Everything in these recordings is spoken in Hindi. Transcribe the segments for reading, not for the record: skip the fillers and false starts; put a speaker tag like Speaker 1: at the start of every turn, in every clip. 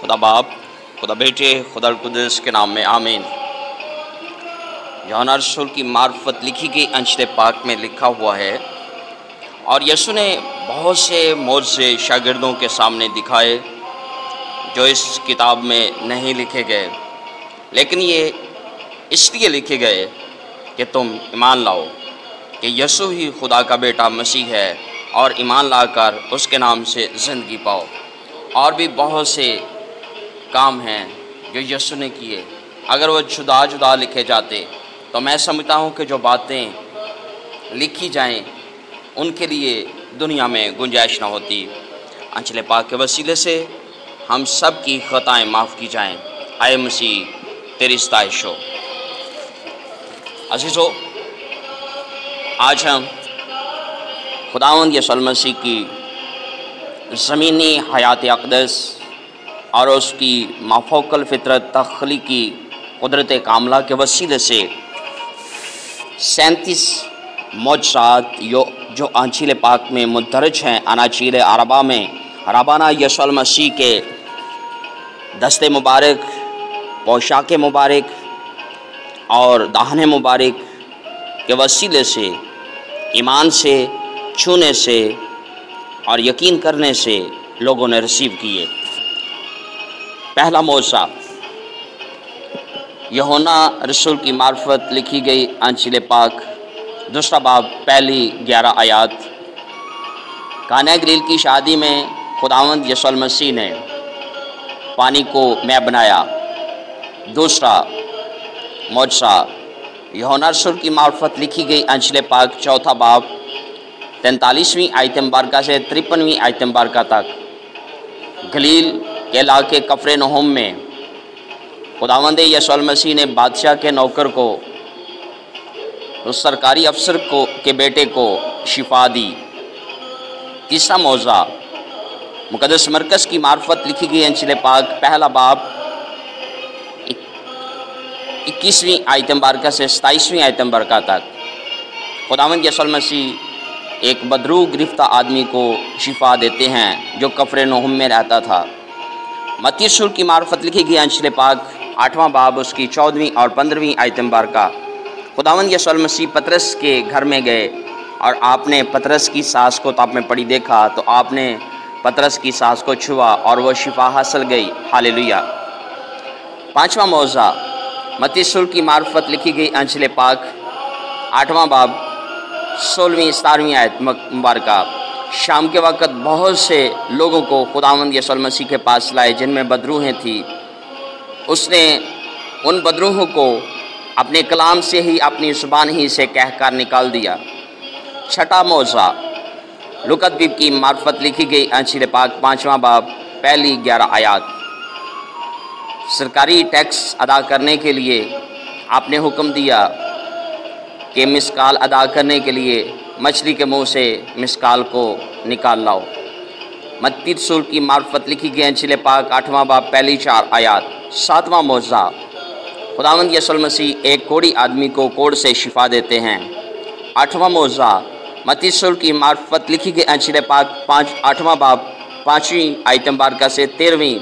Speaker 1: खुदा बाप, खुदा बेटे, खुदा कुदस के नाम में आमीन। यूहन्ना रसूल की मार्फत लिखी गई अंशल पाक में लिखा हुआ है, और यीशु ने बहुत से मौजज़े शागिर्दों के सामने दिखाए जो इस किताब में नहीं लिखे गए, लेकिन ये इसलिए लिखे गए कि तुम ईमान लाओ कि यीशु ही खुदा का बेटा मसीह है और ईमान लाकर उसके नाम से ज़िंदगी पाओ। और भी बहुत से काम हैं जो यीशु ने किए, अगर वो जुदा जुदा लिखे जाते तो मैं समझता हूँ कि जो बातें लिखी जाएं उनके लिए दुनिया में गुंजाइश ना होती। अंचल पाक के वसीले से हम सब की ख़ताएँ माफ़ की जाएं। आए मसीह तेरी सताइश हो। अज़ीज़ो, आज हम खुदावंद यीशु मसीह की ज़मीनी हयात अक़दस और उसकी माफ़ौक़ल फ़ितरत तख़लीक़ी क़ुदरत कामला के वसीले से 37 मौजज़ात जो अंजील पाक में मुंदरज हैं, अनाजील अरबा में रबाना यीशु मसीह के दस्ते मुबारक, पोशाक मुबारक और दाहने मुबारक के वसीले से, ईमान से, छूने से और यकीन करने से लोगों ने रिसीव किए। पहला मौज़ा यूहन्ना रसूल की मार्फत लिखी गई अंजील पाक, दूसरा बाब, पहली 11 आयत। काना गलील की शादी में खुदावंद यीशु मसीह ने पानी को मैं बनाया। दूसरा मौजज़ा यूहन्ना रसूल की मार्फत लिखी गई अंजील पाक, चौथा बाब, 43वीं आयत मुबारका से 53वीं आयत मुबारका तक। गलील के इलाके कफरनहूम में खुदावंद यीशु मसीह ने बादशाह के नौकर को, उस सरकारी अफसर के बेटे को शिफा दी। तीसरा मौज़ा मुक़द्दस मरकज़ की मार्फत लिखी गई अंजील पाक, पहला बाब, 21वीं आयत मुबारका से 27वीं आयत मुबारका तक। खुदावंद यीशु मसीह एक बदरू गिरफ्ता आदमी को शिफा देते हैं जो कफरनहूम में रहता था। मत्ती रसूल की मार्फत लिखी गई अंजील पाक, 8वां बाब, उसकी 14वीं और 15वीं आयत मुबारका। खुदावंद यीशु मसीह पतरस के घर में गए और आपने पतरस की सांस को ताप में पड़ी देखा, तो आपने पतरस की सांस को छुआ और वह शिफा हासिल गई। हालेलुया। पाँचवां मौज़ा मत्ती रसूल की मार्फत लिखी गई अंजील पाक, 8वां बाब, 16वीं 17वीं आयत मुबारका। शाम के वक़्त बहुत से लोगों को खुदावंद यीशु मसीह के पास लाए जिनमें बदरूहें थी। उसने उन बदरूहों को अपने कलाम से ही, अपनी ज़ुबान ही से कहकर निकाल दिया। छठा मौज़ा लूका द्वीप की मार्फत लिखी गई अंजील पाक, 5वां बाब, पहली 11 आयत। सरकारी टैक्स अदा करने के लिए आपने हुक्म दिया कि मिसकाल अदा करने के लिए मछली के मुंह से मिसकाल को निकाल लाओ। मत्ती रसूल की मार्फत लिखी गई अंजील पाक, 8वां बाब, पहली 4 आयत। 7वां मौज़ा खुदावंद यीशु मसीह एक कोढ़ी आदमी को कोढ़ से शिफा देते हैं। 8वां मौज़ा मत्ती रसूल की मार्फत लिखी गई अंजील पाक, 8वां बाब, 5वीं आयत मुबारका से 13वीं।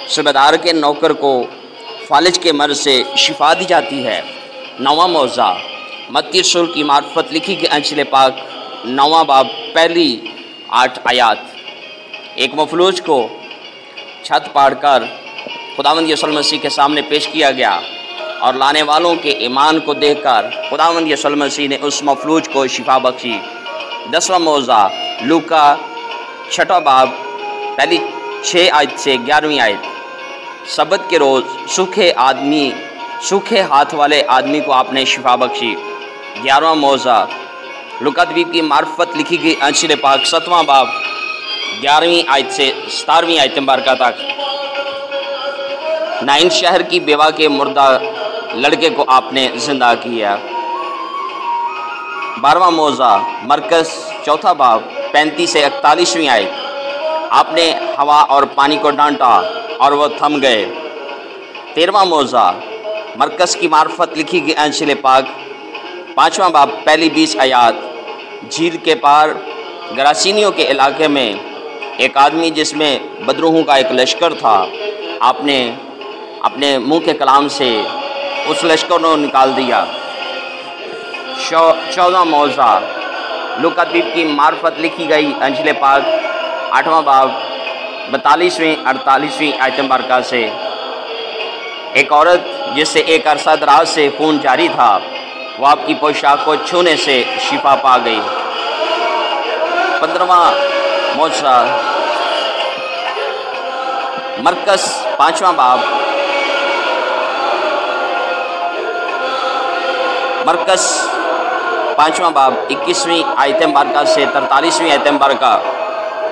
Speaker 1: सूबेदार के नौकर को फालिज के मर्ज़ से शिफा दी जाती है। 9वां मौज़ा मत्ती रसूल की मार्फत लिखी गई अंजील पाक, 9वां बाब, पहली 8 आयत। एक मफलूज को छत पाड़कर खुदावंद यीशु मसीह के सामने पेश किया गया और लाने वालों के ईमान को देखकर खुदावंद यीशु मसीह ने उस मफलूज को शिफा बख्शी। 10वां मौज़ा लूका 6वां बाब, पहली 6 आयत से 11वीं आयत। सबत के रोज़ सूखे हाथ वाले आदमी को आपने शिफा बख्शी। 11वां मौज़ा लूका द्वीप की मार्फत लिखी गई अंजील पाक, 7वां बाब, 11वीं आयत से 17वीं आयत मुबारका तक। नाइन शहर की बेवा के मुर्दा लड़के को आपने जिंदा किया। 12वां मौज़ा मरकज़ 4 बाब, 35 से 41वीं आयत। आपने हवा और पानी को डांटा और वह थम गए। 13वां मौज़ा मरकज़ की मार्फत लिखी गई अंजील पाक, 5वां बाब, पहली 20 आयत। झील के पार गरासीनियों के इलाके में एक आदमी जिसमें बदरूहों का एक लश्कर था, आपने अपने मुंह के कलाम से उस लश्कर को निकाल दिया। 14वां मौज़ा लूका द्वीप की मार्फत लिखी गई अंजिल पाक 8वां बाब 42वीं 48वीं आयत मुबारका से। एक औरत जिससे एक अरसा दराज से खून जारी था, वो आपकी पोशाक को छूने से शिफा पा गई। 15वां मौज़ा मरकस 5वां बाब मरकस 5वां बाब 21वीं आयत मुबारका से 43वीं आयत मुबारका।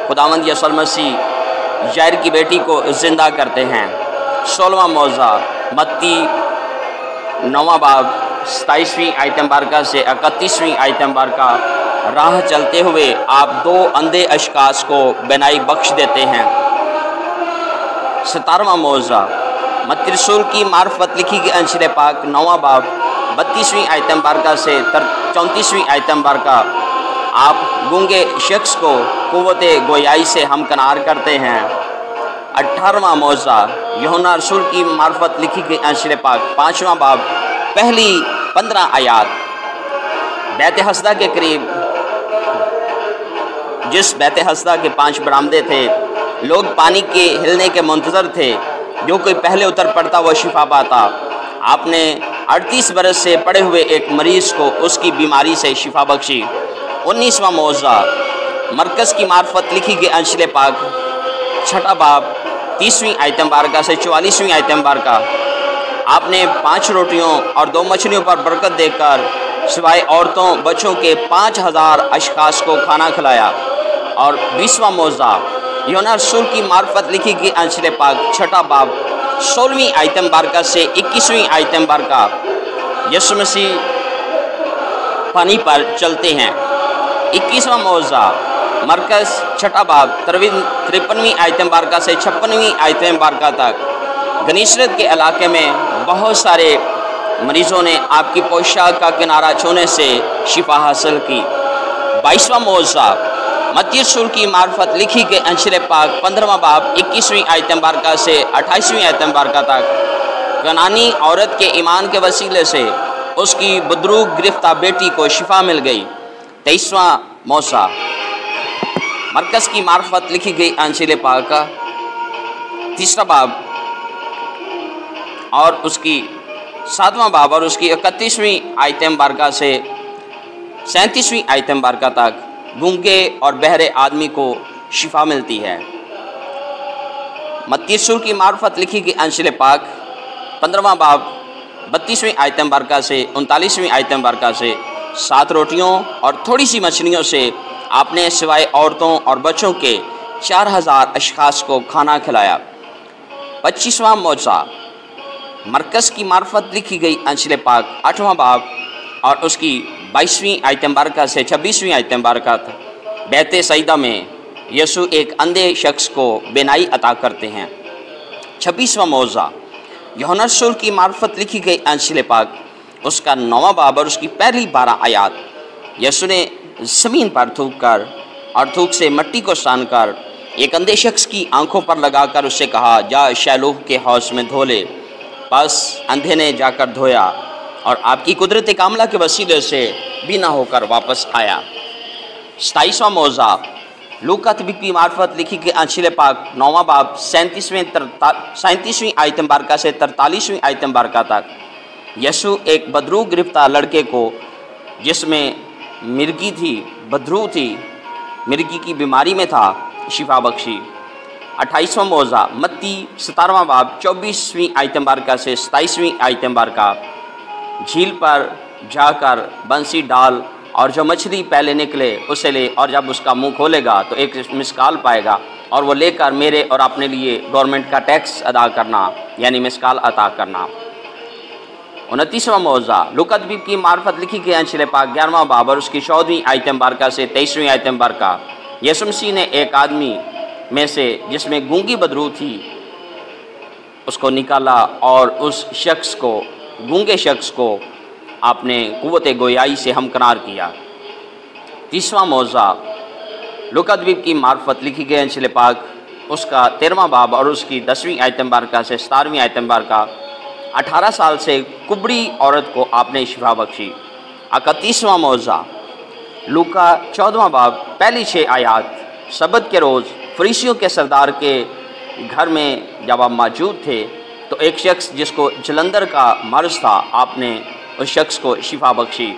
Speaker 1: खुदावंद यीशु मसीह याईर की बेटी को जिंदा करते हैं। 16वां मौज़ा मत्ती 9वां बाब 27वीं आयत मुबारका से 31वीं आयत मुबारका। राह चलते हुए आप 2 अंधे अशखास को बिनाई बख्श देते हैं। 17वां मौज़ा मत्ती रसूल की मार्फत लिखी गई अंजिल पाक 9वां बाब 32वीं आयत मुबारका से 34वीं आयत मुबारका। आप गूंगे शख्स को कुव्वत गोयाई से हमकनार करते हैं। 18वां मौज़ा यूहन्ना रसूल की मार्फत लिखी गई अंजिल पाक 5वां बाब पहली 15 आयात। बैत हसदा के करीब जिस बैत हसदा के 5 बरामदे थे, लोग पानी के हिलने के मुंतज़र थे। जो कोई पहले उतर पड़ता वह शिफा पाता। आपने 38 बरस से पड़े हुए एक मरीज़ को उसकी बीमारी से शिफा बख्शी। 19वां मौज़ा मरकज़ की मार्फत लिखी गई अंजिल पाक 6वां बाब 30वीं आयत मुबारका से 44वीं आयत मुबारका। आपने 5 रोटियों और 2 मछलियों पर बरकत देकर सिवाय औरतों बच्चों के 5000 अशखास को खाना खिलाया। और 20वां मौज़ा यूहन्ना रसूल की मार्फत लिखी गई अंजिल पाक 6वां बाब 16वीं आयत मुबारका से 21वीं आयत मुबारका। यीशु मसीह पानी पर चलते हैं। 21वां मौज़ा मरकज़ 6वां बाब 53वीं आयत मुबारका से 56वीं आयत मुबारका तक। गनीसरत के इलाके में बहुत सारे मरीज़ों ने आपकी पोशाक का किनारा छूने से शिफा हासिल की। 22वां मौज़ा मत्ती रसूल की मार्फत लिखी गई अंजिल पाक 15वां बाब 21वीं आयत मुबारका से 28वीं आयत मुबारका तक। कनानी औरत के ईमान के वसीले से उसकी बदरूग गिरफ्तार बेटी को शिफा मिल गई। 23वां मौज़ा मरकज़ की मार्फत लिखी गई अंजिल पाक का 3रा बाब और उसकी 7वां बाब और उसकी 31वीं आयत मुबारका से 37वीं आयत मुबारका तक गूंगे और बहरे आदमी को शिफा मिलती है। मत्ती रसूल की मार्फत लिखी गई अंजिल पाक 15वां बाब 32वीं आयत मुबारका से 39वीं आयत मुबारका से 7 रोटियों और थोड़ी सी मछलियों से आपने सिवाय औरतों और बच्चों के 4000 अशखास को खाना खिलाया। 25वां मौज़ा मरकज़ की मार्फत लिखी गई अंजिल पाक 8वां बाब और उसकी 22वीं आयत मुबारका से 26वीं आयत मुबारका तक। बैत सईदा में यीशु एक अंधे शख्स को बिनाई अता करते हैं। 26वां मौज़ा यूहन्ना रसूल की मार्फत लिखी गई अंजिल पाक उसका 9वां बाब और उसकी पहली 12 आयात। यीशु ने ज़मीन पर थूक कर और थूक से मिट्टी को सान कर एक अंधे शख्स की आंखों पर लगाकर उससे कहा, जा शैलोह के हौज में धो ले। बस अंधे ने जाकर धोया और आपकी कुदरत कामला के वसीले से बिना होकर वापस आया। 27वां मौज़ा लूका की मार्फत लिखी गई अंजिल पाक 9वां बाब 37वीं आयत मुबारका से 43वीं आयत मुबारका तक। यीशु एक बदरू गिरफ्तार लड़के को जिसमें मिर्गी थी, बदरू थी, मिर्गी की बीमारी में था, शिफा बख्शी। 28वां मौज़ा मत्ती 17वां बाब 24वीं आयत मुबारका से 27वीं आयत मुबारका। झील पर जाकर बंसी डाल और जो मछली पहले निकले उसे ले, और जब उसका मुंह खोलेगा तो एक मिसकाल पाएगा और वो लेकर मेरे और अपने लिए गवर्नमेंट का टैक्स अदा करना, यानी मिसकाल अता करना। 29वां मौज़ा लूका द्वीप की मार्फत लिखी गई अंजिल पाक 11वां बाब और उसकी 14वीं आयत मुबारका से 23वीं आयत मुबारका। यीशु मसीह ने एक आदमी में से जिसमें गूंगी बदरू थी उसको निकाला और उस शख्स को, गूंगे शख्स को आपने कुव्वत गोयाई से हमकनार किया। 30वां मौज़ा लूका द्वीप की मार्फत लिखी गई अंजिल पाक उसका 13वां बाब और उसकी 10वीं आयत मुबारका से 17वीं आयत मुबारका। 18 साल से कुबड़ी औरत को आपने शिफा बख्शी। 31वां मौज़ा लूका 14वां बाब पहली 6 आयात। सबत के रोज़ फरीसियों के सरदार के घर में जब आप मौजूद थे तो एक शख्स जिसको जलंधर का मर्ज था, आपने उस शख्स को शिफा बख्शी।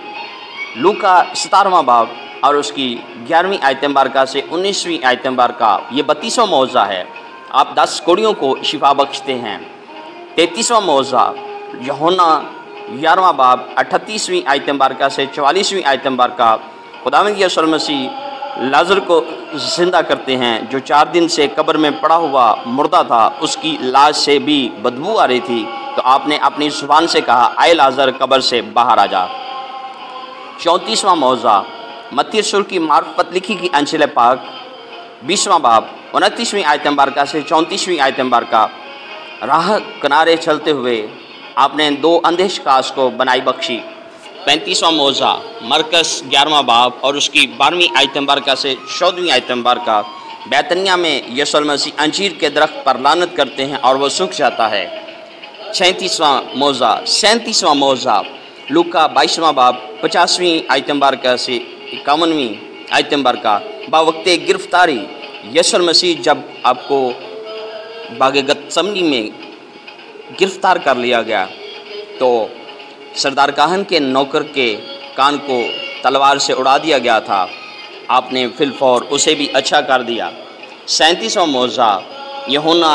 Speaker 1: लूका 17वां बाब और उसकी 11वीं आयत मुबारका से 19वीं आयत मुबारका। ये 32वां मौज़ा है। आप 10 कुड़ियों को शिफा बख्शते हैं। 33वां मौज़ा यूहन्ना 11वां बाब 38वीं आयत मुबारका से 44वीं आयत मुबारका। खुदावंद यीशु मसीह लाजर को ज़िंदा करते हैं, जो 4 दिन से कब्र में पड़ा हुआ मुर्दा था, उसकी लाश से भी बदबू आ रही थी, तो आपने अपनी ज़ुबान से कहा, आए लाजर कब्र से बाहर आ जा। 34वां मौज़ा मत्ती रसूल की मार्फत लिखी की अंजिल पाक 20वां बाब 29वीं आयत मुबारका से 34वीं आयत मुबारका। राह किनारे चलते हुए आपने 2 अंधे शिकास को बनाई बख्शी। 35वां मौज़ा मरकस 11वां बाब और उसकी 12वीं आयत मुबारका से 14वीं आयत मुबारका। बैतनिया में यीशु मसीह अंजीर के दरख्त पर लानत करते हैं और वह सूख जाता है। 37वां मौज़ा लूका 22वां बाब 50वीं आयत मुबारका से 51वीं आयत मुबारका। बावक्ते गिरफ्तारी यीशु मसीह जब आपको बागे गतसमनी में गिरफ्तार कर लिया गया तो सरदार काहन के नौकर के कान को तलवार से उड़ा दिया गया था, आपने फिलफौर उसे भी अच्छा कर दिया। 37वां मौज़ा यूहन्ना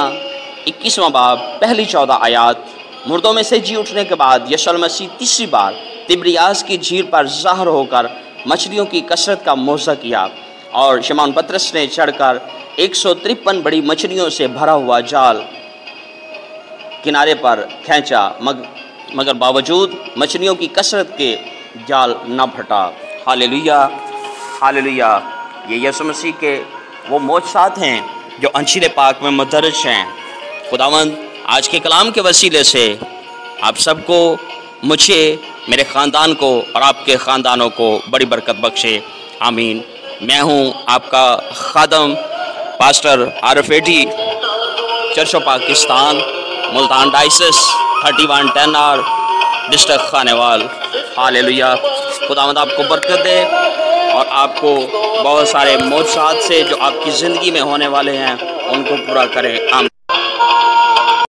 Speaker 1: 21वां बाब पहली 14 आयात। मुर्दों में से जी उठने के बाद यीशु मसीह तीसरी बार तिब्रियास की झील पर ज़ाहिर होकर मछलियों की कसरत का मौज़ा किया और शमौन पतरस ने चढ़कर 153 बड़ी मछलियों से भरा हुआ जाल किनारे पर खींचा, मगर बावजूद मछलियों की कसरत के जाल न फटा। Hallelujah, hallelujah. ये यीशु मसीह के वो मौजज़ात हैं जो अंजील पाक में मदरज हैं। खुदावंद आज के कलाम के वसीले से आप सबको, मुझे, मेरे ख़ानदान को और आपके ख़ानदानों को बड़ी बरकत बख्शे। आमीन। मैं हूँ आपका खादम pastor Arif Eddie, church of Pakistan, Multan diocese, 3110 R, district Khanewal. Hallelujah. खुदावंद आपको बरकत दे और आपको बहुत सारे मौजज़ात से जो आपकी ज़िंदगी में होने वाले हैं उनको पूरा करें। आमीन।